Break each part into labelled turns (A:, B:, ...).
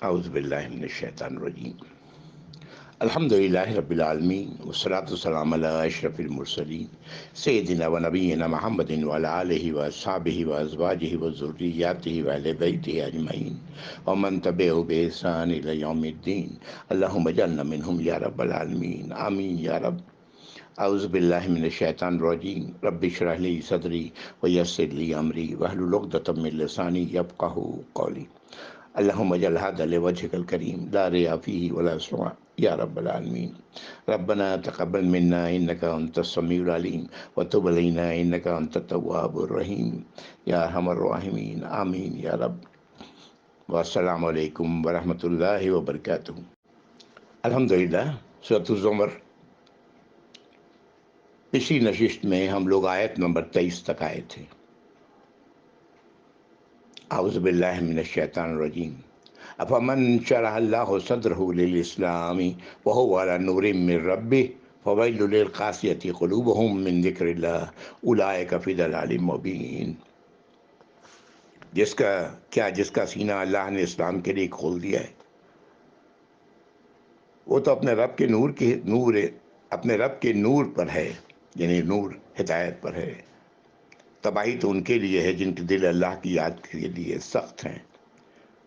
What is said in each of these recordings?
A: اعوذ باللہ من الشیطان الرجیم الحمدللہ رب العالمین والصلاة والسلام علی اشرف المرسلین سیدنا و نبینا محمد وعلی آلہ واصحابہ وازواجہ وذریاتہ واہل بیتہ اجمعین ومن تبعہ بإحسان الی یوم الدین اللہم اجعلنا منہم یا رب العالمین آمین یا رب۔ اعوذ باللہ من الشیطان الرجیم رب اشرح لی صدری ویسر لی امری واحلل عقدۃ من لسانی یفقہوا قولی اللہم اجعل ھذا لوجھک الکریم لا ریاء فیہ ولا سمعہ یا رب العالمین۔ ربنا تقبل منا انک انت السمیع العلیم وتب علینا انک انت التواب الرحیم یا ارحم الراحمین آمین یا رب۔ والسلام علیکم ورحمۃ اللہ وبرکاتہ۔ الحمدللہ سورۃ الزمر، پچھلی نشست میں ہم لوگ آیت نمبر 23 تک آئے تھے۔ اعوذ باللہ من الشیطان الرجیم افمن شرح اللہ صدرہ للاسلام وہو علی نور من ربہ فویل للقاسیۃ قلوبہم من ذکر اللہ اولئک فی ضلال مبین۔ جس کا سینہ اللہ نے اسلام کے لیے کھول دیا ہے، وہ تو اپنے رب کے نور پر ہے، یعنی نور ہدایت پر ہے۔ تباہی تو ان کے لیے ہے جن کے دل اللہ کی یاد کے لیے سخت ہیں،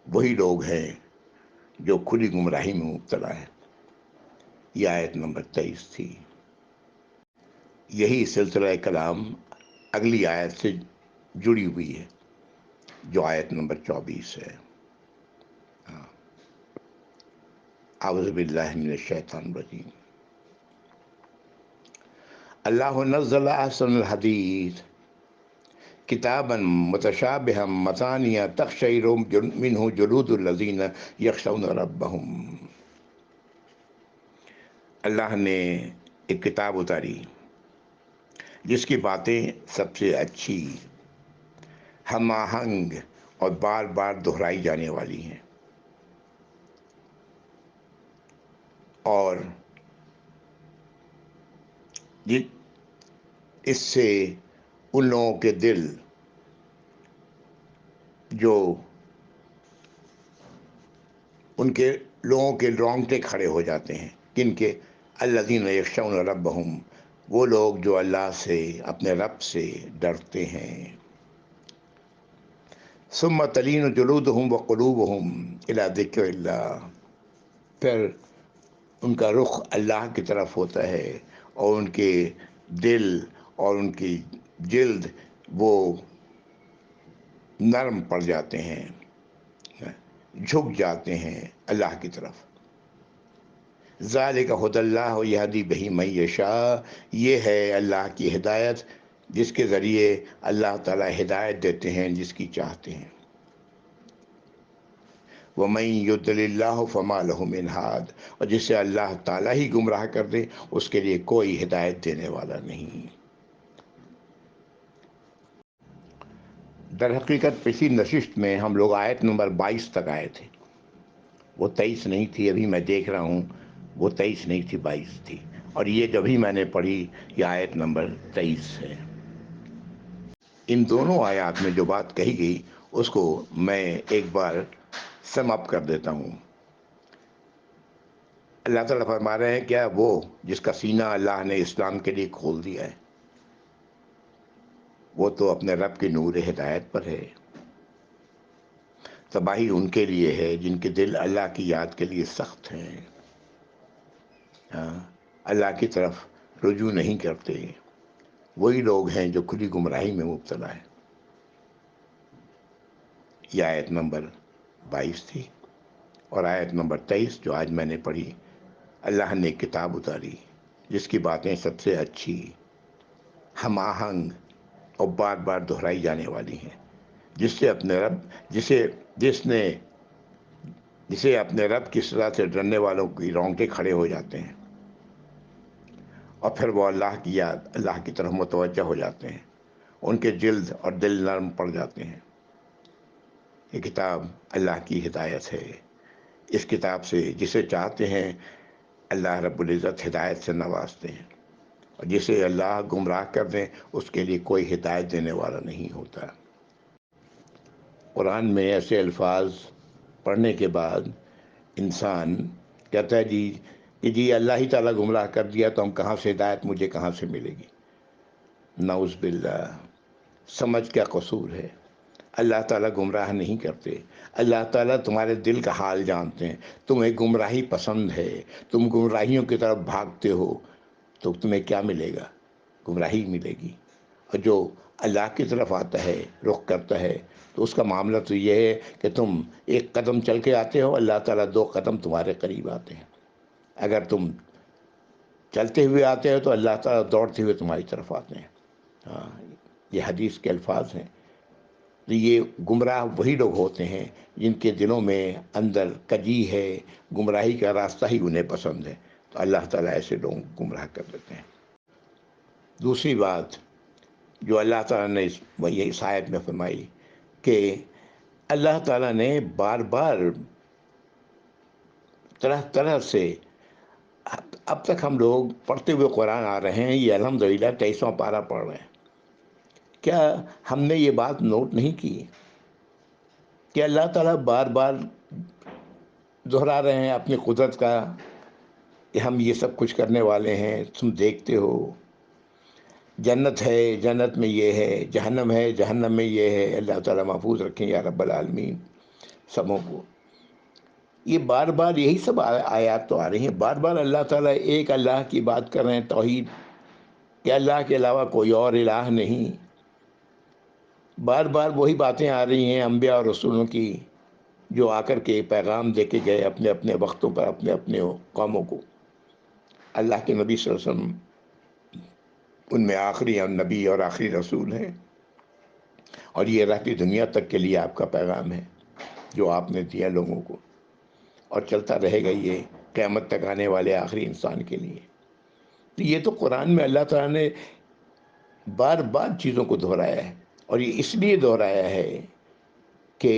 A: وہی لوگ ہیں جو کھلی گمراہی میں مبتلا ہیں۔ یہ آیت نمبر 23 تھی۔ یہی سلسلہ کلام اگلی آیت سے جڑی ہوئی ہے جو آیت نمبر 24 ہے۔ اعوذ باللہ من الشیطان الرجیم اللہ نزل احسن الحدیث کتابا متشابہا مثانیہ تقشعر منہ جلود الذین یخشون ربہم۔ اللہ نے ایک کتاب اتاری جس کی باتیں سب سے اچھی، ہم آہنگ اور بار بار دہرائی جانے والی ہیں، اور اس سے ان لوگوں کے دل جو ان کے لوگوں کے رونگٹے کھڑے ہو جاتے ہیں، کن کے؟ الذین یخشون ربہم، وہ لوگ جو اللہ سے، اپنے رب سے ڈرتے ہیں۔ ثم تلین جلودہم وقلوبہم الی ذکر اللہ، پھر ان کا رخ اللہ کی طرف ہوتا ہے اور ان کے دل اور ان کی جلد وہ نرم پڑ جاتے ہیں، جھک جاتے ہیں اللہ کی طرف۔ ذالک ھدی اللہ یہدی بہ من یشاء، یہ ہے اللہ کی ہدایت جس کے ذریعے اللہ تعالیٰ ہدایت دیتے ہیں جس کی چاہتے ہیں۔ وَمَن یضلل اللہ فما لہ من ہاد، اور جسے اللہ تعالیٰ ہی گمراہ کر دے اس کے لیے کوئی ہدایت دینے والا نہیں۔ در حقیقت پچھلی نشست میں ہم لوگ آیت نمبر 22 تک آئے تھے، وہ 23 نہیں تھی، ابھی میں دیکھ رہا ہوں وہ 23 نہیں تھی، 22 تھی، اور یہ جب ہی میں نے پڑھی یہ آیت نمبر 23 ہے۔ ان دونوں آیات میں جو بات کہی گئی اس کو میں ایک بار سم اپ کر دیتا ہوں۔ اللہ تعالیٰ فرما رہے ہیں کیا وہ جس کا سینہ اللہ نے اسلام کے لیے کھول دیا ہے، وہ تو اپنے رب کے نور ہدایت پر ہے۔ تباہی ان کے لیے ہے جن کے دل اللہ کی یاد کے لیے سخت ہیں، اللہ کی طرف رجوع نہیں کرتے، وہی لوگ ہیں جو کھلی گمراہی میں مبتلا ہیں۔ یہ آیت نمبر 22 تھی، اور آیت نمبر 23 جو آج میں نے پڑھی، اللہ نے ایک کتاب اتاری جس کی باتیں سب سے اچھی، ہم آہنگ اور بار بار دہرائی جانے والی ہیں، جس سے اپنے رب کی سزا سے ڈرنے والوں کی رونگٹے کھڑے ہو جاتے ہیں، اور پھر وہ اللہ کی طرف متوجہ ہو جاتے ہیں، ان کے جلد اور دل نرم پڑ جاتے ہیں۔ یہ کتاب اللہ کی ہدایت ہے، اس کتاب سے جسے چاہتے ہیں اللہ رب العزت ہدایت سے نوازتے ہیں، اور جسے اللہ گمراہ کر دیں اس کے لیے کوئی ہدایت دینے والا نہیں ہوتا۔ قرآن میں ایسے الفاظ پڑھنے کے بعد انسان کہتا ہے جی کہ جی اللہ ہی تعالیٰ گمراہ کر دیا تو ہم کہاں سے ہدایت مجھے کہاں سے ملے گی؟ نعوذ باللہ، سمجھ کیا قصور ہے؟ اللہ تعالیٰ گمراہ نہیں کرتے، اللہ تعالیٰ تمہارے دل کا حال جانتے ہیں، تمہیں گمراہی پسند ہے، تم گمراہیوں کی طرف بھاگتے ہو تو تمہیں کیا ملے گا؟ گمراہی ملے گی۔ اور جو اللہ کی طرف آتا ہے، رخ کرتا ہے، تو اس کا معاملہ تو یہ ہے کہ تم ایک قدم چل کے آتے ہو، اللہ تعالیٰ 2 قدم تمہارے قریب آتے ہیں۔ اگر تم چلتے ہوئے آتے ہو تو اللہ تعالیٰ دوڑتے ہوئے تمہاری طرف آتے ہیں۔ ہاں، یہ حدیث کے الفاظ ہیں۔ تو یہ گمراہ وہی لوگ ہوتے ہیں جن کے دلوں میں اندر کجی ہے، گمراہی کا راستہ ہی انہیں پسند ہے، تو اللہ تعالیٰ ایسے لوگ گمراہ کر دیتے ہیں۔ دوسری بات جو اللہ تعالیٰ نے اس آیت میں فرمائی کہ اللہ تعالیٰ نے بار بار طرح طرح سے، اب تک ہم لوگ پڑھتے ہوئے قرآن آ رہے ہیں، یہ الحمدللہ 23واں پارہ پڑھ رہے ہیں، کیا ہم نے یہ بات نوٹ نہیں کی کہ اللہ تعالیٰ بار بار دہرا رہے ہیں اپنی قدرت کا کہ ہم یہ سب کچھ کرنے والے ہیں، تم دیکھتے ہو، جنت ہے، جنت میں یہ ہے، جہنم ہے، جہنم میں یہ ہے، اللہ تعالیٰ محفوظ رکھیں یا رب العالمین سبوں کو۔ یہ بار بار یہی سب آیات تو آ رہی ہیں، بار بار اللہ تعالیٰ ایک اللہ کی بات کر رہے ہیں، توحید کہ اللہ کے علاوہ کوئی اور الہ نہیں۔ بار بار وہی باتیں آ رہی ہیں انبیاء اور رسولوں کی جو آ کر کے پیغام دے کے گئے اپنے اپنے وقتوں پر اپنے اپنے قوموں کو۔ اللہ کے نبی صلی اللہ علیہ وسلم ان میں آخری نبی اور آخری رسول ہیں، اور یہ رہتی دنیا تک کے لیے آپ کا پیغام ہے جو آپ نے دیا لوگوں کو، اور چلتا رہے گا یہ قیامت تک آنے والے آخری انسان کے لیے۔ تو یہ تو قرآن میں اللہ تعالیٰ نے بار بار چیزوں کو دہرایا ہے، اور یہ اس لیے دہرایا ہے کہ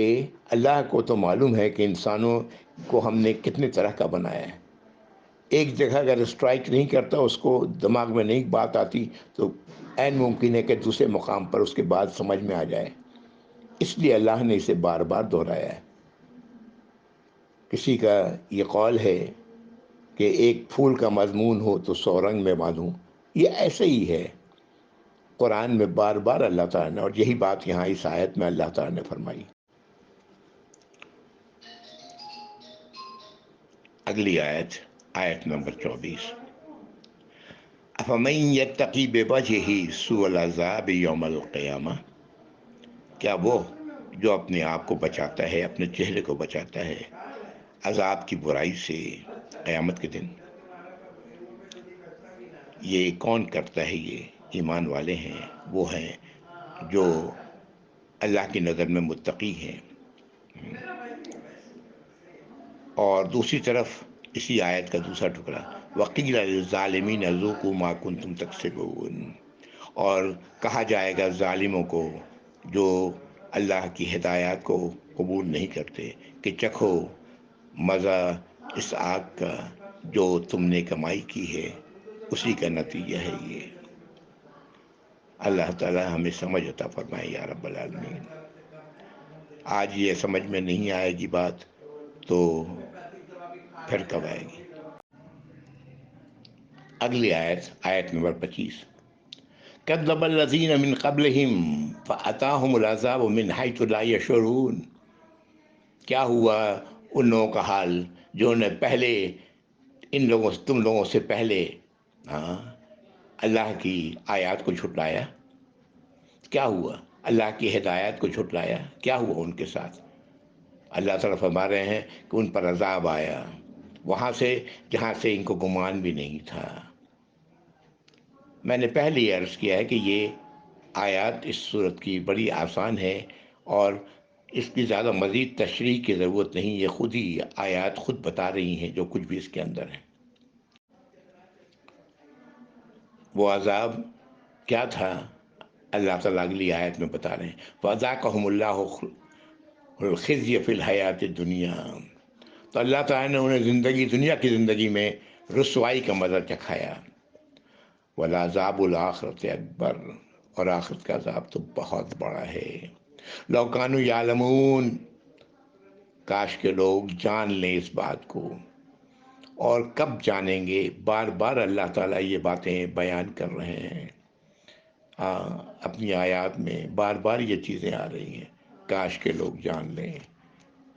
A: اللہ کو تو معلوم ہے کہ انسانوں کو ہم نے کتنے طرح کا بنایا ہے۔ ایک جگہ اگر اسٹرائک نہیں کرتا، اس کو دماغ میں نہیں بات آتی، تو عین ممکن ہے کہ دوسرے مقام پر اس کے بعد سمجھ میں آ جائے۔ اس لیے اللہ نے اسے بار بار دہرایا ہے۔ کسی کا یہ قول ہے کہ ایک پھول کا مضمون ہو تو 100 رنگ میں باندھوں، یہ ایسے ہی ہے۔ قرآن میں بار بار اللہ تعالیٰ نے، اور یہی بات یہاں اس آیت میں اللہ تعالیٰ نے فرمائی۔ اگلی آیت، آیت نمبر 24، افمن یتقی بوجہہ سوء العذاب یوم القیامہ، کیا وہ جو اپنے آپ کو بچاتا ہے، اپنے چہرے کو بچاتا ہے عذاب کی برائی سے قیامت کے دن؟ یہ کون کرتا ہے؟ یہ ایمان والے ہیں، وہ ہیں جو اللہ کی نظر میں متقی ہیں۔ اور دوسری طرف اسی آیت کا دوسرا ٹکڑا، وَقِيلَ لِلظَّالِمِينَ ذُوقُوا مَا كُنتُمْ تَكْسِبُونَ، اور کہا جائے گا ظالموں کو جو اللہ کی ہدایات کو قبول نہیں کرتے کہ چکھو مزہ اس آگ کا جو تم نے کمائی کی ہے، اسی کا نتیجہ ہے یہ۔ اللہ تعالیٰ ہمیں سمجھ عطا فرمائے یا رب العالمین۔ آج یہ سمجھ میں نہیں آئے گی بات تو پھر کب آئے گی؟ اگلی آیت، آیت نمبر 25، کذب الذین من قبلہم فأتاہم العذاب من حیث لا یشعرون، کیا ہوا ان لوگوں کا حال جو نے پہلے ان لوگوں سے، تم لوگوں سے پہلے اللہ کی آیات کو جھٹلایا؟ کیا ہوا؟ اللہ کی ہدایات کو جھٹلایا، کیا ہوا ان کے ساتھ؟ اللہ تعالیٰ فرما رہے ہیں کہ ان پر عذاب آیا وہاں سے جہاں سے ان کو گمان بھی نہیں تھا۔ میں نے پہلے یہ عرض کیا ہے کہ یہ آیات اس صورت کی بڑی آسان ہے، اور اس کی زیادہ مزید تشریح کی ضرورت نہیں، یہ خود ہی آیات خود بتا رہی ہیں جو کچھ بھی اس کے اندر ہے۔ وہ عذاب کیا تھا اللہ تعالیٰ اگلی آیت میں بتا رہے ہیں، فَأَذَاقَهُمُ اللَّهُ الْخِزْيَ فِي الْحَيَاةِ الدُّنْيَا، تو اللہ تعالیٰ نے انہیں دنیا کی زندگی میں رسوائی کا مزہ چکھایا، وَالْعَذَابُ الْآخِرَةِ أَكْبَرُ، اور آخرت کا عذاب تو بہت بڑا ہے، لَوْ كَانُوا يَعْلَمُونَ، کاش کے لوگ جان لیں اس بات کو، اور کب جانیں گے؟ بار بار اللہ تعالیٰ یہ باتیں بیان کر رہے ہیں، اپنی آیات میں بار بار یہ چیزیں آ رہی ہیں، کاش کے لوگ جان لیں۔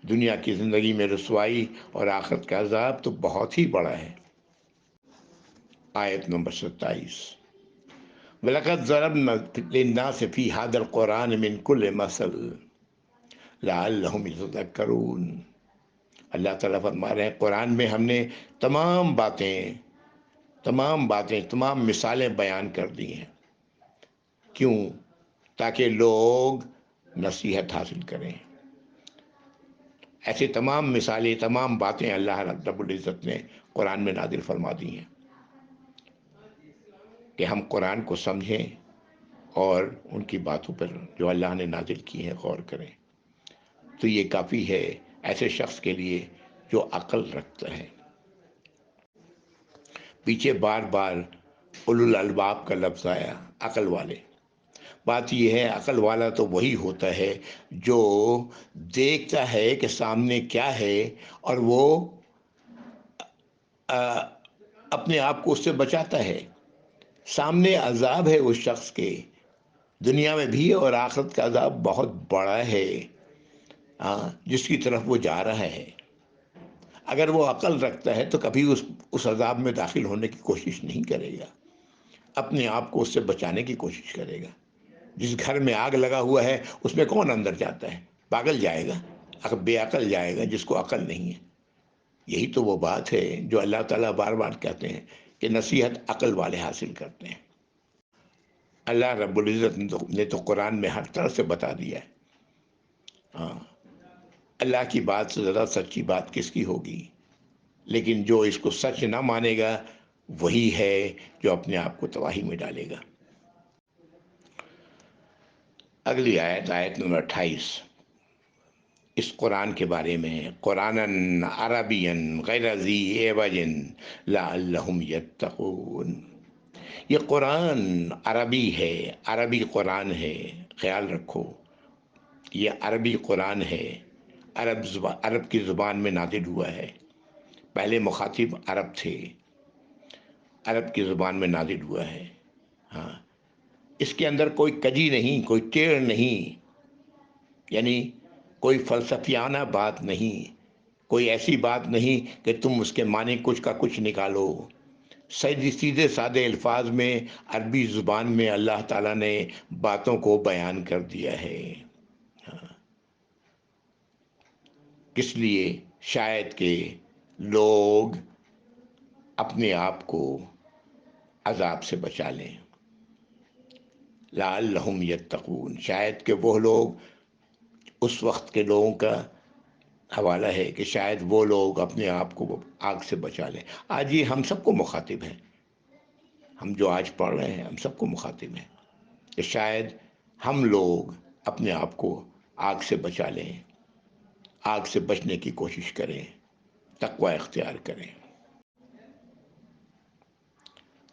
A: دنیا کی زندگی میں رسوائی اور آخرت کا عذاب تو بہت ہی بڑا ہے۔ آیت نمبر 27، وَلَقَدْ ضَرَبْنَا لِلنَّاسِ فِي هَذَا الْقُرْآنِ مِنْ كُلِّ مَثَلٍ لَعَلَّهُمْ يَتَذَكَّرُونَ۔ اللہ تعالیٰ فرما رہے ہیں قرآن میں ہم نے تمام باتیں تمام مثالیں بیان کر دی ہیں۔ کیوں؟ تاکہ لوگ نصیحت حاصل کریں۔ ایسے تمام مثالیں، تمام باتیں اللہ رب العزت نے قرآن میں نازل فرما دی ہیں کہ ہم قرآن کو سمجھیں اور ان کی باتوں پر جو اللہ نے نازل کی ہیں غور کریں۔ تو یہ کافی ہے ایسے شخص کے لیے جو عقل رکھتا ہے۔ پیچھے بار بار اولو الالباب کا لفظ آیا، عقل والے۔ بات یہ ہے عقل والا تو وہی ہوتا ہے جو دیکھتا ہے کہ سامنے کیا ہے اور وہ اپنے آپ کو اس سے بچاتا ہے۔ سامنے عذاب ہے اس شخص کے، دنیا میں بھی اور آخرت کا عذاب بہت بڑا ہے جس کی طرف وہ جا رہا ہے۔ اگر وہ عقل رکھتا ہے تو کبھی اس عذاب میں داخل ہونے کی کوشش نہیں کرے گا، اپنے آپ کو اس سے بچانے کی کوشش کرے گا۔ جس گھر میں آگ لگا ہوا ہے اس میں کون اندر جاتا ہے؟ پاگل جائے گا، بے عقل جائے گا جس کو عقل نہیں ہے۔ یہی تو وہ بات ہے جو اللہ تعالیٰ بار بار کہتے ہیں کہ نصیحت عقل والے حاصل کرتے ہیں۔ اللہ رب العزت نے تو قرآن میں ہر طرح سے بتا دیا ہے۔ اللہ کی بات سے زیادہ سچی بات کس کی ہوگی؟ لیکن جو اس کو سچ نہ مانے گا وہی ہے جو اپنے آپ کو تباہی میں ڈالے گا۔ اگلی آیت، آیت نمبر 28، اس قرآن کے بارے میں، قرآنً عربیًا غیر ذی عوج لعلہم یتقون۔ یہ قرآن عربی ہے، عربی قرآن ہے، خیال رکھو یہ عربی قرآن ہے، عرب کی زبان میں نازل ہوا ہے۔ پہلے مخاطب عرب تھے، عرب کی زبان میں نازل ہوا ہے۔ اس کے اندر کوئی کجی نہیں، کوئی ٹیڑھ نہیں، یعنی کوئی فلسفیانہ بات نہیں، کوئی ایسی بات نہیں کہ تم اس کے معنی کچھ کا کچھ نکالو۔ سیدھے سادے الفاظ میں عربی زبان میں اللہ تعالیٰ نے باتوں کو بیان کر دیا ہے۔ کس لیے؟ شاید کہ لوگ اپنے آپ کو عذاب سے بچا لیں، لعلہم یتقون۔ شاید کہ وہ لوگ، اس وقت کے لوگوں کا حوالہ ہے کہ شاید وہ لوگ اپنے آپ کو آگ سے بچا لیں۔ آج یہ ہم سب کو مخاطب ہیں، ہم جو آج پڑھ رہے ہیں ہم سب کو مخاطب ہیں کہ شاید ہم لوگ اپنے آپ کو آگ سے بچا لیں، آگ سے بچنے کی کوشش کریں، تقوی اختیار کریں۔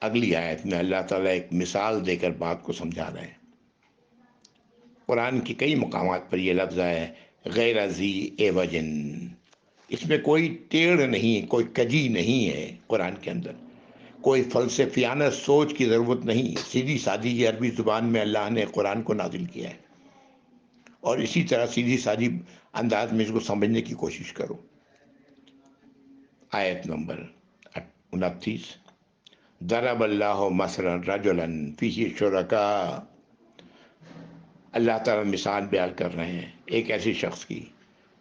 A: اگلی آیت میں اللہ تعالیٰ ایک مثال دے کر بات کو سمجھا رہے ہیں۔ قرآن کی کئی مقامات پر یہ لفظ ہے غیر ذی عوج، اس میں کوئی ٹیڑھ نہیں، کوئی کجی نہیں ہے۔ قرآن کے اندر کوئی فلسفیانہ سوچ کی ضرورت نہیں، سیدھی سادی یہ عربی زبان میں اللہ نے قرآن کو نازل کیا ہے، اور اسی طرح سیدھی سادی انداز میں اس کو سمجھنے کی کوشش کرو۔ آیت نمبر 29، ضرب اللہ مثلا رجلا فیہ شرکاء۔ اللہ تعالیٰ مثال بیان کر رہے ہیں ایک ایسے شخص کی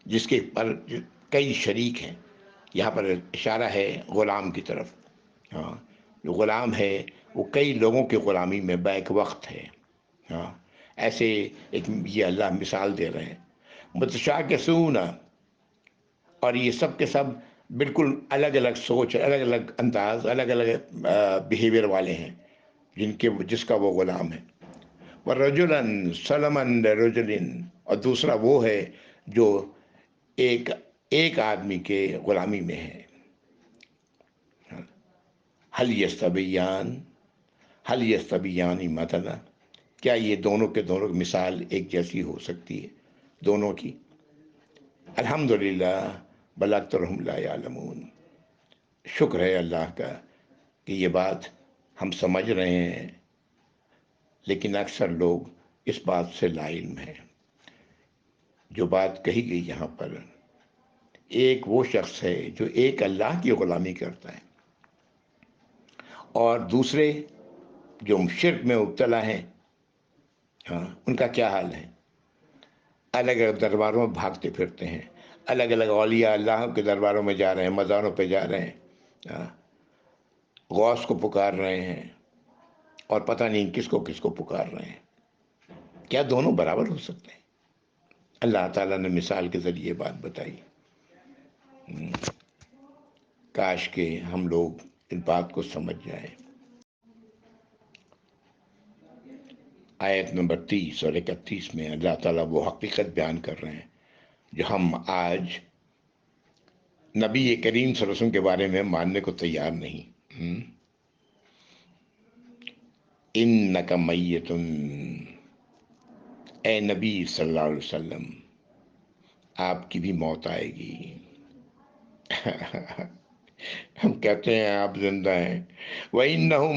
A: جس کے پر کئی شریک ہیں۔ یہاں پر اشارہ ہے غلام کی طرف۔ جو غلام ہے وہ کئی لوگوں کی غلامی میں بیک وقت ہے۔ ایسے ایک یہ اللہ مثال دے رہے ہیں، متشاکسون، اور یہ سب کے سب بالکل الگ الگ سوچ، الگ الگ انداز، الگ الگ بیہیویئر والے ہیں جس کا وہ غلام ہے۔ وَرَجُلًا سَلَمًا لِرَجُلٍ، اور دوسرا وہ ہے جو ایک آدمی کے غلامی میں ہے۔ هل يستویان مثلا، کیا یہ دونوں کے دونوں کی مثال ایک جیسی ہو سکتی ہے؟ دونوں کی الحمدللہ بل اکثرہم لا یعلمون۔ شکر ہے اللہ کا کہ یہ بات ہم سمجھ رہے ہیں، لیکن اکثر لوگ اس بات سے لا علم ہیں۔ جو بات کہی گئی یہاں پر، ایک وہ شخص ہے جو ایک اللہ کی غلامی کرتا ہے، اور دوسرے جو شرک میں مبتلا ہیں، ہاں، ان کا کیا حال ہے؟ الگ الگ درباروں میں بھاگتے پھرتے ہیں، الگ الگ اولیاء اللہ کے درباروں میں جا رہے ہیں، مزاروں پہ جا رہے ہیں، ہاں، غوث کو پکار رہے ہیں، اور پتہ نہیں کس کو پکار رہے ہیں۔ کیا دونوں برابر ہو سکتے ہیں؟ اللہ تعالیٰ نے مثال کے ذریعے بات بتائی۔ کاش کہ ہم لوگ اس بات کو سمجھ جائیں۔ آیت نمبر 30 اور 31 میں اللہ تعالیٰ وہ حقیقت بیان کر رہے ہیں جو ہم آج نبی کریم صلی اللہ علیہ وسلم کے بارے میں ماننے کو تیار نہیں۔ انک میتن، اے نبی صلی اللہ علیہ وسلم، آپ کی بھی موت آئے گی۔ ہم کہتے ہیں آپ زندہ ہیں، وَإِنَّهُمْ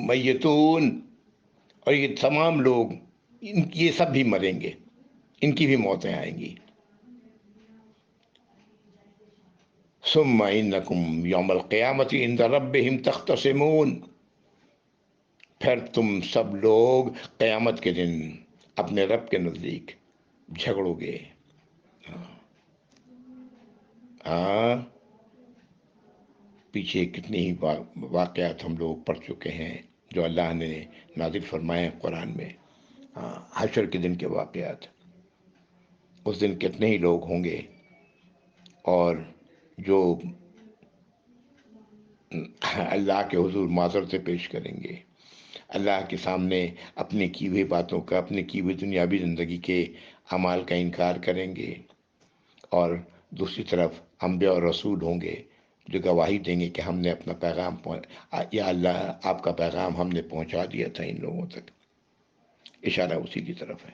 A: مَيِّتُونَ، اور یہ تمام لوگ، یہ سب بھی مریں گے، ان کی بھی موتیں آئیں گی۔ ثُمَّ إِنَّكُمْ يَوْمَ الْقِيَامَةِ عِنْدَ رَبِّهِمْ تَخْتَصِمُونَ، پھر تم سب لوگ قیامت کے دن اپنے رب کے نزدیک جھگڑو گے۔ ہاں، پیچھے کتنی ہی واقعات ہم لوگ پڑھ چکے ہیں جو اللہ نے نازل فرمائے قرآن میں۔ حشر کے دن کے واقعات، اس دن کتنے ہی لوگ ہوں گے اور جو اللہ کے حضور معذرتیں پیش کریں گے، اللہ کے سامنے اپنے کی ہوئی باتوں کا، اپنے کی ہوئی دنیاوی زندگی کے اعمال کا انکار کریں گے، اور دوسری طرف انبیاء اور رسول ہوں گے جو گواہی دیں گے کہ ہم نے اپنا پیغام یا اللہ آپ کا پیغام ہم نے پہنچا دیا تھا ان لوگوں تک۔ اشارہ اسی کی طرف ہے۔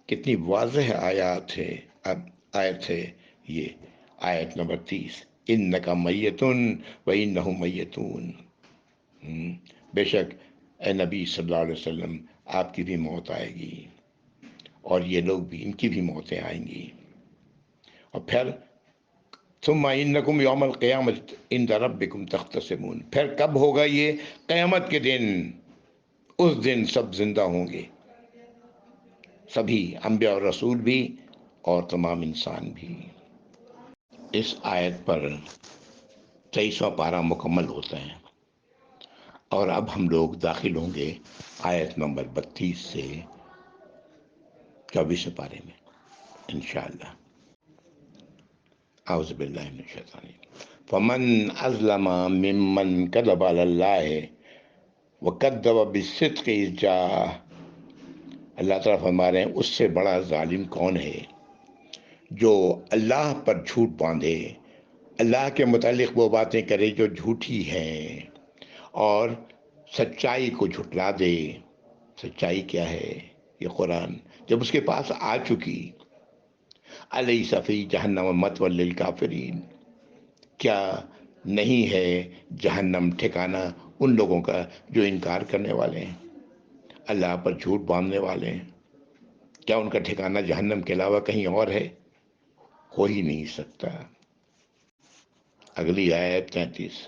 A: کتنی واضح آیات ہے، اب آیت ہے یہ آیت نمبر 30، انک میتن وانہم میتون۔ بے شک اے نبی صلی اللہ علیہ وسلم، آپ کی بھی موت آئے گی، اور یہ لوگ بھی، ان کی بھی موتیں آئیں گی۔ اور پھر ثم انکم یوم القیامۃ عند ربکم تختصمون، پھر کب ہوگا یہ؟ قیامت کے دن، اس دن سب زندہ ہوں گے، سبھی انبیاء اور رسول بھی اور تمام انسان بھی۔ اس آیت پر 23واں پارہ مکمل ہوتا ہے، اور اب ہم لوگ داخل ہوں گے آیت نمبر 32 سے 24 پارے میں انشاءاللہ۔ اعوذ باللہ من الشیطان الرجیم۔ فمن اظلم ممن کذب علی اللہ وکذب بالصدق اذ جاءہ، اللہ تعالیٰ فرما رہے ہیں اس سے بڑا ظالم کون ہے جو اللہ پر جھوٹ باندھے، اللہ کے متعلق وہ باتیں کرے جو جھوٹی ہیں، اور سچائی کو جھٹلا دے۔ سچائی کیا ہے؟ یہ قرآن جب اس کے پاس آ چکی، الیس فی جہنم مثوی للکافرین، کیا نہیں ہے جہنم ٹھکانہ ان لوگوں کا جو انکار کرنے والے ہیں، اللہ پر جھوٹ باندھنے والے ہیں؟ کیا ان کا ٹھکانہ جہنم کے علاوہ کہیں اور ہے؟ ہو ہی نہیں سکتا۔ اگلی آیت 33،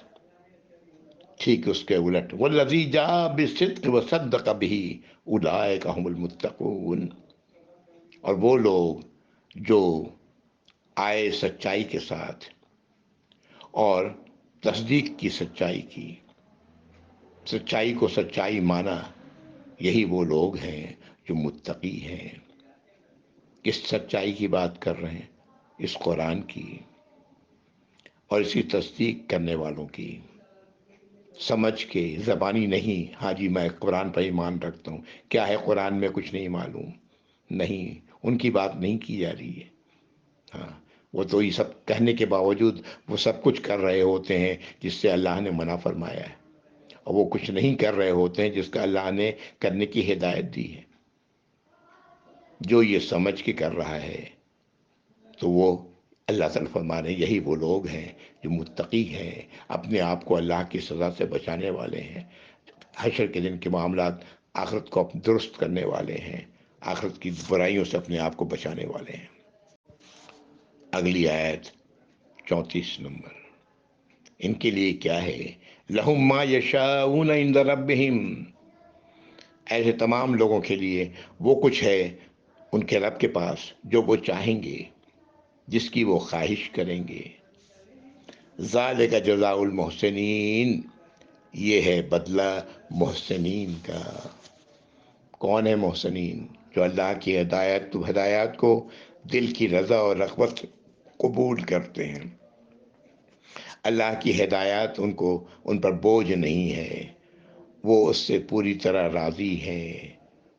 A: ٹھیک اس کے الٹ، والذی جاء بالصدق وصدق بہ اولئک ھم المتقون، اور وہ لوگ جو آئے سچائی کے ساتھ اور تصدیق کی سچائی کی، سچائی کو سچائی مانا، یہی وہ لوگ ہیں جو متقی ہیں۔ کس سچائی کی بات کر رہے ہیں؟ اس قرآن کی اور اسی تصدیق کرنے والوں کی، سمجھ کے، زبانی نہیں، ہاں جی میں قرآن پر ایمان رکھتا ہوں، کیا ہے قرآن میں کچھ نہیں معلوم، نہیں، ان کی بات نہیں کی جا رہی ہے۔ ہاں، وہ تو یہ سب کہنے کے باوجود وہ سب کچھ کر رہے ہوتے ہیں جس سے اللہ نے منع فرمایا ہے، اور وہ کچھ نہیں کر رہے ہوتے ہیں جس کا اللہ نے کرنے کی ہدایت دی ہے۔ جو یہ سمجھ کے کر رہا ہے تو وہ اللہ تعالیٰ فرما رہے ہیں یہی وہ لوگ ہیں جو متقی ہیں، اپنے آپ کو اللہ کی سزا سے بچانے والے ہیں، حشر کے دن کے معاملات آخرت کو درست کرنے والے ہیں، آخرت کی برائیوں سے اپنے آپ کو بچانے والے ہیں۔ اگلی آیت 34 نمبر، ان کے لیے کیا ہے؟ لہم ما یشاؤون عند ربہم، ایسے تمام لوگوں کے لیے وہ کچھ ہے ان کے رب کے پاس جو وہ چاہیں گے، جس کی وہ خواہش کریں گے۔ ذالک جزاء المحسنین، یہ ہے بدلہ محسنین کا۔ کون ہے محسنین؟ جو اللہ کی ہدایات کو دل کی رضا اور رغبت قبول کرتے ہیں۔ اللہ کی ہدایات ان پر بوجھ نہیں ہے، وہ اس سے پوری طرح راضی ہیں،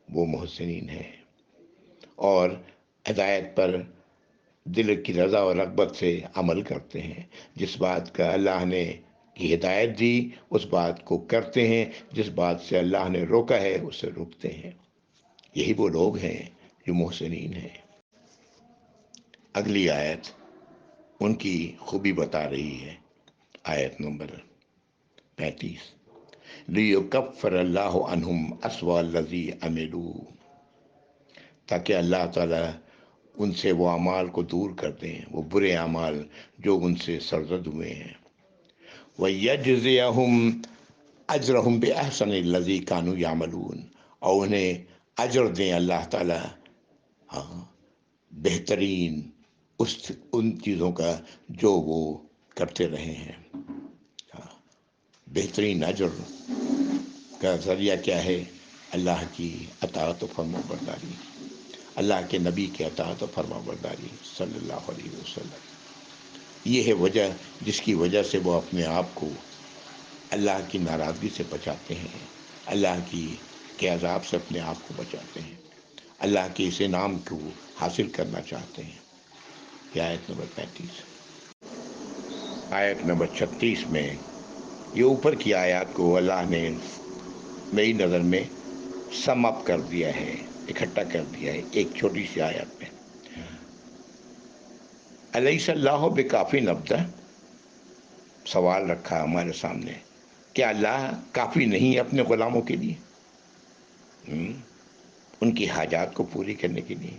A: وہ محسنین ہیں، اور ہدایت پر دل کی رضا اور رغبت سے عمل کرتے ہیں۔ جس بات کا اللہ نے کی ہدایت دی اس بات کو کرتے ہیں، جس بات سے اللہ نے روکا ہے اسے روکتے ہیں۔ یہی وہ لوگ ہیں جو محسنین ہیں۔ اگلی آیت ان کی خوبی بتا رہی ہے، آیت نمبر 35، لِيُكَفِّرَ اللَّهُ عَنْهُمْ أَسْوَأَ الَّذِي عَمِلُوا، تاکہ اللہ تعالیٰ ان سے وہ اعمال کو دور کر دیں، وہ برے اعمال جو ان سے سرزد ہوئے ہیں۔ وَيَجْزِيَهُمْ أَجْرَهُمْ بِأَحْسَنِ الَّذِي كَانُوا يَعْمَلُونَ، اور انہیں اجر دیں اللہ تعالیٰ بہترین ان چیزوں کا جو وہ کرتے رہے ہیں۔ بہترین اجر کا ذریعہ کیا ہے؟ اللہ کی اطاعت و فرما برداری، اللہ کے نبی کے اطاعت و فرما برداری صلی اللہ علیہ وسلم۔ یہ ہے وجہ جس کی وجہ سے وہ اپنے آپ کو اللہ کی ناراضگی سے بچاتے ہیں، اللہ کے عذاب سے اپنے آپ کو بچاتے ہیں، اللہ کے اس انعام کو حاصل کرنا چاہتے ہیں۔ یہ آیت نمبر 35۔ آیت نمبر 36 میں یہ اوپر کی آیات کو اللہ نے میری نظر میں سم اپ کر دیا ہے، اکٹھا کر دیا ہے ایک چھوٹی سی آیت میں۔ الیس اللہ بکافی عبدہ، سوال رکھا ہمارے سامنے، کیا اللہ کافی نہیں ہے اپنے غلاموں کے لیے؟ ان کی حاجات کو پوری کرنے کے لیے،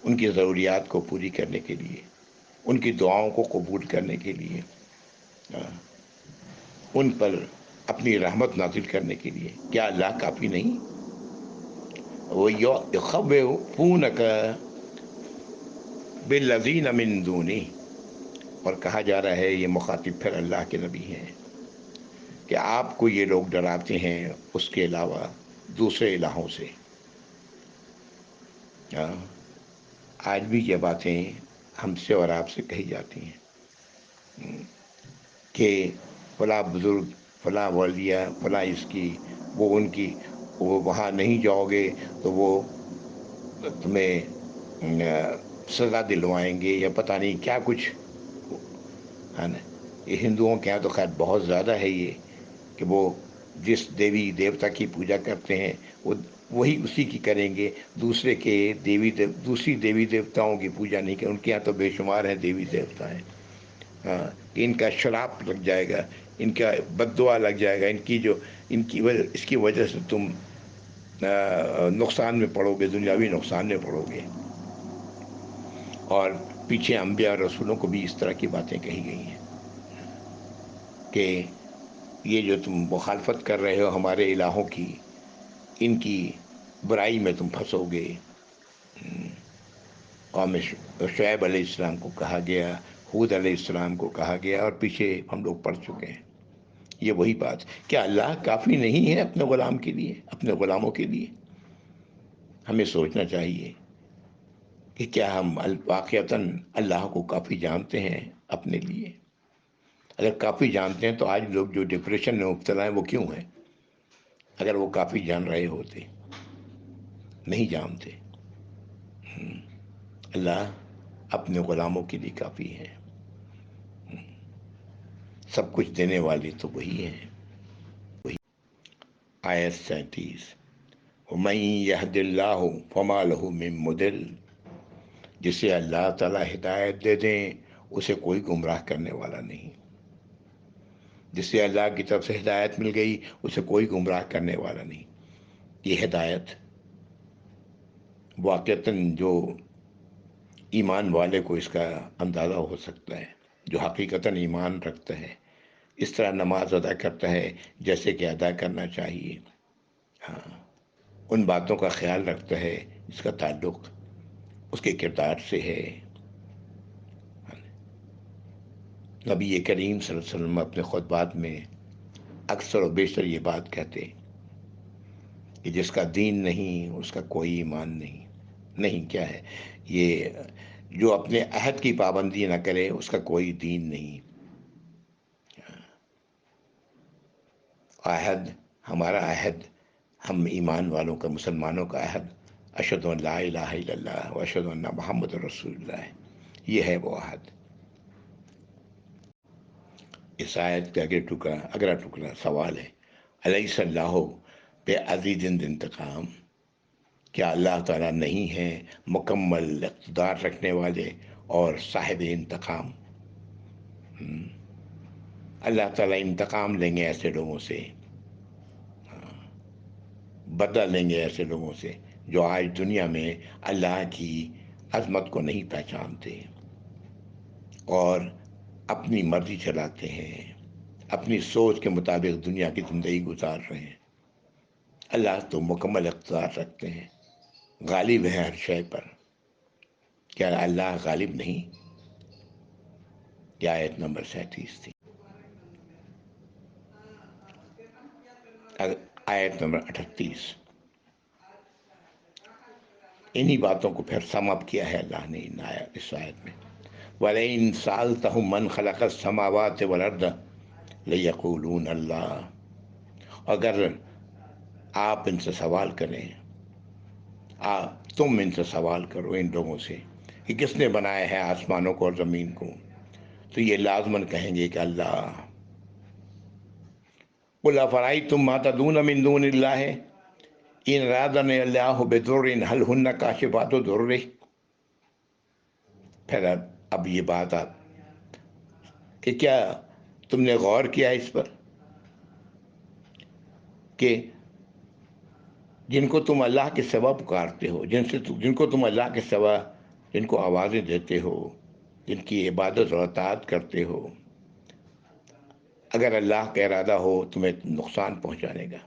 A: ان کی ضروریات کو پوری کرنے کے لیے، ان کی دعاؤں کو قبول کرنے کے لیے، ان پر اپنی رحمت نازل کرنے کے لیے، کیا اللہ کافی نہیں؟ وَيُخَوِّفُونَكَ بِالَّذِينَ مِن دُونِهِ، اور کہا جا رہا ہے یہ مخاطب پھر اللہ کے نبی ہیں کہ آپ کو یہ لوگ ڈراتے ہیں اس کے علاوہ دوسرے الہوں سے۔ آج بھی یہ باتیں ہم سے اور آپ سے کہی جاتی ہیں کہ فلاں بزرگ، فلاں ولیہ، فلاں اس کی، وہ ان کی، وہ وہاں نہیں جاؤ گے تو وہ تمہیں سزا دلوائیں گے یا پتہ نہیں کیا کچھ ہے نا۔ یہ ہندوؤں کے یہاں تو خیر بہت زیادہ ہے یہ کہ وہ جس دیوی دیوتا کی پوجا کرتے ہیں وہی اسی کی کریں گے، دوسرے کے دوسری دیوی دیوتاؤں کی پوجا نہیں کریں۔ ان کے یہاں تو بے شمار ہیں دیوی دیوتا ہیں، ان کا شراپ لگ جائے گا، ان کا بد دعا لگ جائے گا، اس کی وجہ سے تم نقصان میں پڑو گے، دنیاوی نقصان میں پڑو گے۔ اور پیچھے انبیاء اور رسولوں کو بھی اس طرح کی باتیں کہی گئی ہیں کہ یہ جو تم مخالفت کر رہے ہو ہمارے الہوں کی، ان کی برائی میں تم پھنسو گے۔ قوم شعیب علیہ السلام کو کہا گیا، ہود علیہ السلام کو کہا گیا، اور پیچھے ہم لوگ پڑھ چکے ہیں۔ یہ وہی بات، کیا اللہ کافی نہیں ہے اپنے غلام کے لیے، اپنے غلاموں کے لیے؟ ہمیں سوچنا چاہیے کہ کیا ہم واقعتاً اللہ کو کافی جانتے ہیں اپنے لیے؟ اگر کافی جانتے ہیں تو آج لوگ جو ڈپریشن میں مبتلا ہیں وہ کیوں ہیں؟ اگر وہ کافی جان رہے ہوتے، نہیں جانتے۔ اللہ اپنے غلاموں کے لیے کافی ہے، سب کچھ دینے والے تو وہی ہیں۔ آیت 37، وَمَن يَهْدِ اللَّهُ فَمَا لَهُ مِن مُضِلٍّ، جسے اللہ تعالیٰ ہدایت دے دیں اسے کوئی گمراہ کرنے والا نہیں، جسے اللہ کی طرف سے ہدایت مل گئی اسے کوئی گمراہ کرنے والا نہیں۔ یہ ہدایت واقعتاً جو ایمان والے کو اس کا اندازہ ہو سکتا ہے، جو حقیقتاً ایمان رکھتا ہے، اس طرح نماز ادا کرتا ہے جیسے کہ ادا کرنا چاہیے، ہاں، ان باتوں کا خیال رکھتا ہے جس کا تعلق اس کے کردار سے ہے۔ نبی کریم صلی اللہ علیہ وسلم اپنے خطبات میں اکثر و بیشتر یہ بات کہتے کہ جس کا دین نہیں اس کا کوئی ایمان نہیں۔ نہیں کیا ہے یہ؟ جو اپنے عہد کی پابندی نہ کرے اس کا کوئی دین نہیں۔ عہد، ہمارا عہد، ہم ایمان والوں کا، مسلمانوں کا عہد اشہد ان لا الہ الا اللہ و اشہد ان محمد رسول اللہ، یہ ہے وہ عہد۔ اس آیت کا اگلا ٹکڑا سوال ہے، الیس اللہ بے عزیز انتقام، کیا اللہ تعالیٰ نہیں ہے مکمل اقتدار رکھنے والے اور صاحب انتقام؟ اللہ تعالیٰ انتقام لیں گے ایسے لوگوں سے، بدلہ لیں گے ایسے لوگوں سے جو آج دنیا میں اللہ کی عظمت کو نہیں پہچانتے اور اپنی مرضی چلاتے ہیں، اپنی سوچ کے مطابق دنیا کی زندگی گزار رہے ہیں۔ اللہ تو مکمل اقتدار رکھتے ہیں، غالب ہے ہر شے پر۔ کیا اللہ غالب نہیں؟ یہ آیت نمبر 37 تھی۔ آیت نمبر 38، انہی باتوں کو پھر سم اپ کیا ہے اللہ نے اس آیت میں، وَلَئِن سَأَلْتَهُم مَّنْ خَلَقَ السَّمَاوَاتِ وَالْأَرْضَ لَيَقُولُونَ اللَّهُ، اگر آپ ان سے سوال کریں، تم ان سے سوال کرو ان لوگوں سے کہ کس نے بنایا ہے آسمانوں کو اور زمین کو، تو یہ لازماً کہیں گے کہ اللہ۔ قُلْ أَفَرَأَيْتُم مَّا تَدْعُونَ مِن دُونِ اللَّهِ إِنْ أَرَادَنِي اللَّهُ بِضُرٍّ هَلْ هُنَّ كَاشِفَاتُ ضُرِّهِ۔ پھر اب یہ بات کہ کیا تم نے غور کیا اس پر کہ جن کو تم اللہ کے سوا پکارتے ہو، جن کو تم اللہ کے سوا، جن کو آوازیں دیتے ہو، جن کی عبادت اور اطاعت کرتے ہو، اگر اللہ کا ارادہ ہو تمہیں نقصان پہنچانے کا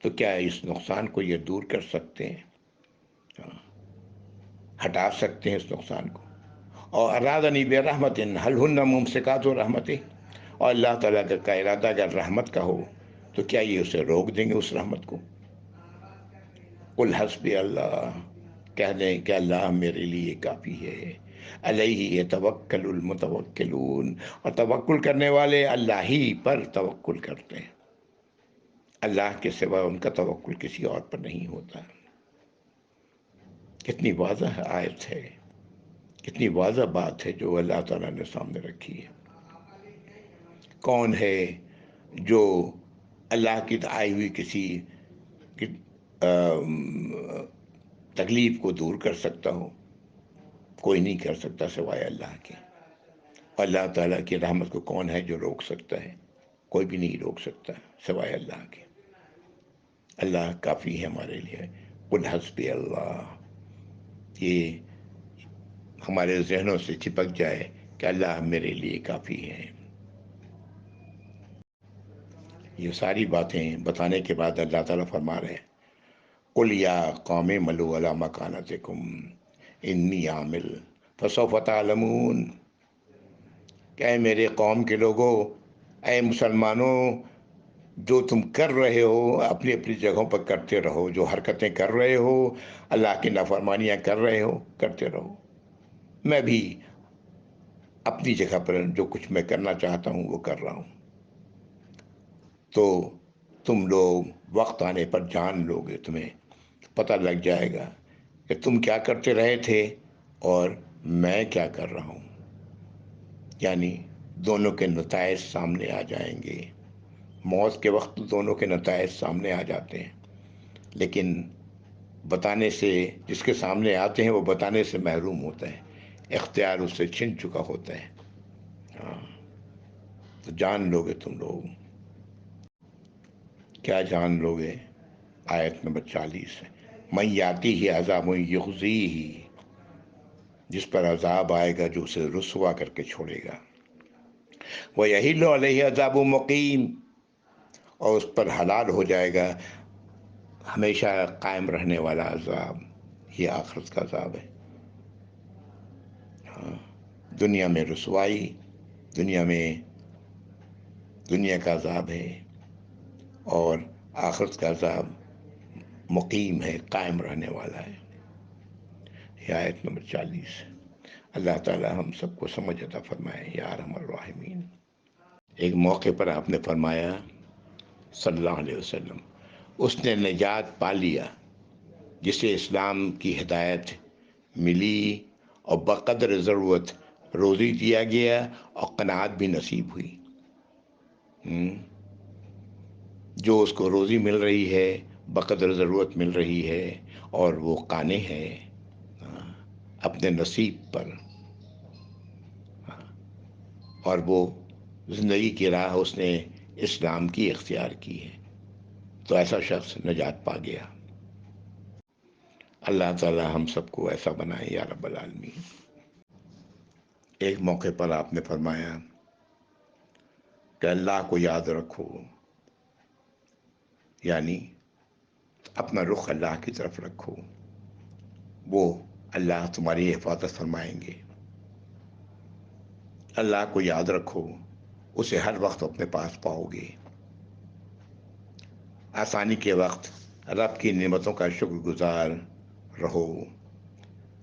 A: تو کیا اس نقصان کو یہ دور کر سکتے ہیں، ہٹا سکتے ہیں اس نقصان کو؟ اور ارادنی برحمت ہل ہن ممسکات رحمتہ، اور اللہ تعالیٰ کا ارادہ اگر رحمت کا ہو تو کیا یہ اسے روک دیں گے اس رحمت کو؟ قل حسبی اللہ، کہہ دیں کہ اللہ میرے لیے کافی ہے، علیہ یتوکل المتوکلون، اور توکل کرنے والے اللہ ہی پر توکل کرتے ہیں، اللہ کے سوا ان کا توکل کسی اور پر نہیں ہوتا۔ کتنی واضح آیت ہے، کتنی واضح بات ہے جو اللہ تعالیٰ نے سامنے رکھی ہے۔ کون ہے جو اللہ کی آئی ہوئی کسی تکلیف کو دور کر سکتا ہو؟ کوئی نہیں کر سکتا سوائے اللہ کے۔ اللہ تعالیٰ کی رحمت کو کون ہے جو روک سکتا ہے؟ کوئی بھی نہیں روک سکتا سوائے اللہ کے۔ اللہ کافی ہے ہمارے لیے۔ قل حسبی اللہ، یہ ہمارے ذہنوں سے چپک جائے کہ اللہ میرے لیے کافی ہے۔ یہ ساری باتیں بتانے کے بعد اللہ تعالیٰ فرما رہے ہیں، قل یا قوم اعملوا علی مکانتکم انی عامل فسوف تعلمون، کہ اے میرے قوم کے لوگوں، اے مسلمانوں، جو تم کر رہے ہو اپنی اپنی جگہوں پر کرتے رہو، جو حرکتیں کر رہے ہو، اللہ کی نافرمانیاں کر رہے ہو، کرتے رہو، میں بھی اپنی جگہ پر جو کچھ میں کرنا چاہتا ہوں وہ کر رہا ہوں۔ تو تم لوگ وقت آنے پر جان لو گے، تمہیں پتہ لگ جائے گا کہ تم کیا کرتے رہے تھے اور میں کیا کر رہا ہوں، یعنی دونوں کے نتائج سامنے آ جائیں گے۔ موت کے وقت دونوں کے نتائج سامنے آ جاتے ہیں، لیکن بتانے سے، جس کے سامنے آتے ہیں وہ بتانے سے محروم ہوتا ہے، اختیار اس سے چھن چکا ہوتا ہے۔ ہاں، تو جان لوگے تم لوگ، کیا جان لوگے؟ آیت نمبر 40 ہے، من یاتی ہی عذاب یخزی ہی، جس پر عذاب آئے گا جو اسے رسوا کر کے چھوڑے گا، وہ یحل علیہ عذاب مقیم، اور اس پر حلال ہو جائے گا ہمیشہ قائم رہنے والا عذاب، یہ آخرت کا عذاب ہے۔ ہاں، دنیا میں رسوائی، دنیا کا عذاب ہے، اور آخرت کا عذاب مقیم ہے، قائم رہنے والا ہے۔ یہ آیت نمبر 40 ہے۔ اللہ تعالی ہم سب کو سمجھ عطا فرمائے یا ارحم الراحمین۔ ایک موقع پر آپ نے فرمایا صلی اللہ علیہ وسلم، اس نے نجات پا لیا جسے اسلام کی ہدایت ملی اور بقدر ضرورت روزی دیا گیا اور قناعت بھی نصیب ہوئی۔ جو اس کو روزی مل رہی ہے، بقدر ضرورت مل رہی ہے، اور وہ قانع ہے اپنے نصیب پر، اور وہ زندگی کی راہ اس نے اسلام کی اختیار کی ہے، تو ایسا شخص نجات پا گیا۔ اللہ تعالی ہم سب کو ایسا بنائے یا رب العالمین۔ ایک موقع پر آپ نے فرمایا کہ اللہ کو یاد رکھو، یعنی اپنا رخ اللہ کی طرف رکھو، وہ اللہ تمہاری حفاظت فرمائیں گے۔ اللہ کو یاد رکھو، اسے ہر وقت اپنے پاس پاؤ گے۔ آسانی کے وقت رب کی نعمتوں کا شکر گزار رہو،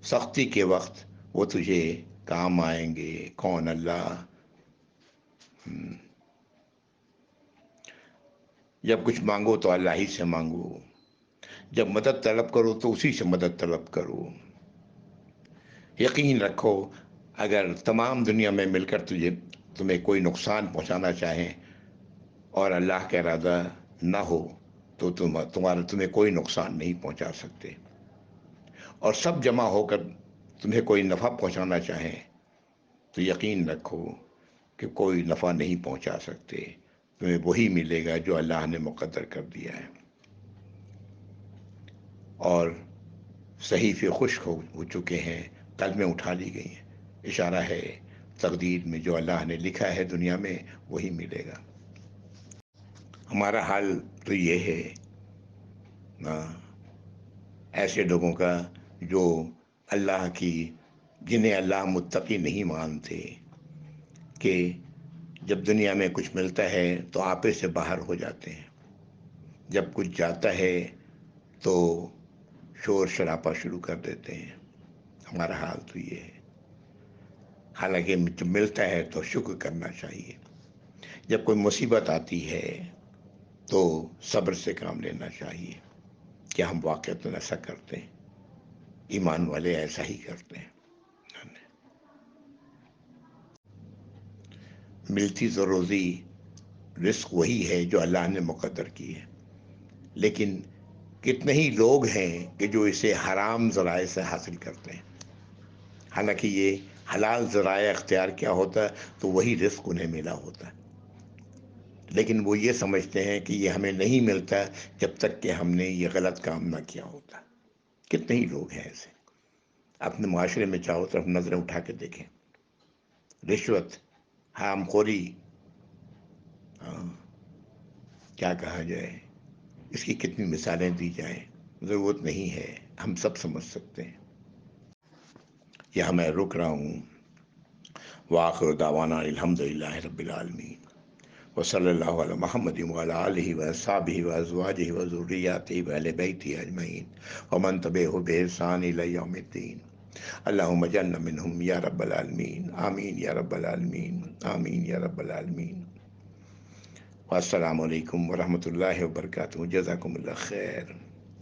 A: سختی کے وقت وہ تجھے کام آئیں گے۔ کون؟ اللہ۔ جب کچھ مانگو تو اللہ ہی سے مانگو، جب مدد طلب کرو تو اسی سے مدد طلب کرو۔ یقین رکھو، اگر تمام دنیا میں مل کر تمہیں کوئی نقصان پہنچانا چاہیں اور اللہ کا ارادہ نہ ہو تو تمہیں کوئی نقصان نہیں پہنچا سکتے، اور سب جمع ہو کر تمہیں کوئی نفع پہنچانا چاہیں تو یقین رکھو کہ کوئی نفع نہیں پہنچا سکتے، تمہیں وہی ملے گا جو اللہ نے مقدر کر دیا ہے۔ اور صحیفے خشک ہو چکے ہیں، قلمیں اٹھا لی گئی ہیں، اشارہ ہے تقدیر میں جو اللہ نے لکھا ہے دنیا میں وہی ملے گا۔ ہمارا حال تو یہ ہے ایسے لوگوں کا جو جنہیں اللہ متقی نہیں مانتے، کہ جب دنیا میں کچھ ملتا ہے تو آپے سے باہر ہو جاتے ہیں، جب کچھ جاتا ہے تو شور شرابہ شروع کر دیتے ہیں۔ ہمارا حال تو یہ ہے۔ حالانکہ جب ملتا ہے تو شکر کرنا چاہیے، جب کوئی مصیبت آتی ہے تو صبر سے کام لینا چاہیے۔ کیا ہم واقعتاً ایسا کرتے ہیں؟ ایمان والے ایسا ہی کرتے ہیں۔ ملتی تو روزی، رزق وہی ہے جو اللہ نے مقدر کی ہے، لیکن کتنے ہی لوگ ہیں کہ جو اسے حرام ذرائع سے حاصل کرتے ہیں، حالانکہ یہ حلال ذرائع اختیار کیا ہوتا ہے تو وہی رزق انہیں ملا ہوتا ہے، لیکن وہ یہ سمجھتے ہیں کہ یہ ہمیں نہیں ملتا جب تک کہ ہم نے یہ غلط کام نہ کیا ہوتا۔ کتنے ہی لوگ ہیں ایسے، اپنے معاشرے میں چاہو طرف نظریں اٹھا کے دیکھیں، رشوت، حرام خوری، کیا کہا جائے، اس کی کتنی مثالیں دی جائیں، ضرورت نہیں ہے، ہم سب سمجھ سکتے ہیں۔ یہاں میں رک رہا ہوں۔ وآخر دعوانا الحمدللہ رب العالمین، وصلی اللہ علی محمد وعلی آلہ وصحبہ وازواجہ وذریاتہ واہل بیتہ اجمعین ومن تبعہم بإحسان الی یوم الدین۔ اللہم اجعلنا منہم یا رب العالمین، آمین یا رب العالمین، آمین یا رب العالمین۔ والسلام علیکم ورحمۃ اللہ وبرکاتہ۔ جزاکم اللہ خیر۔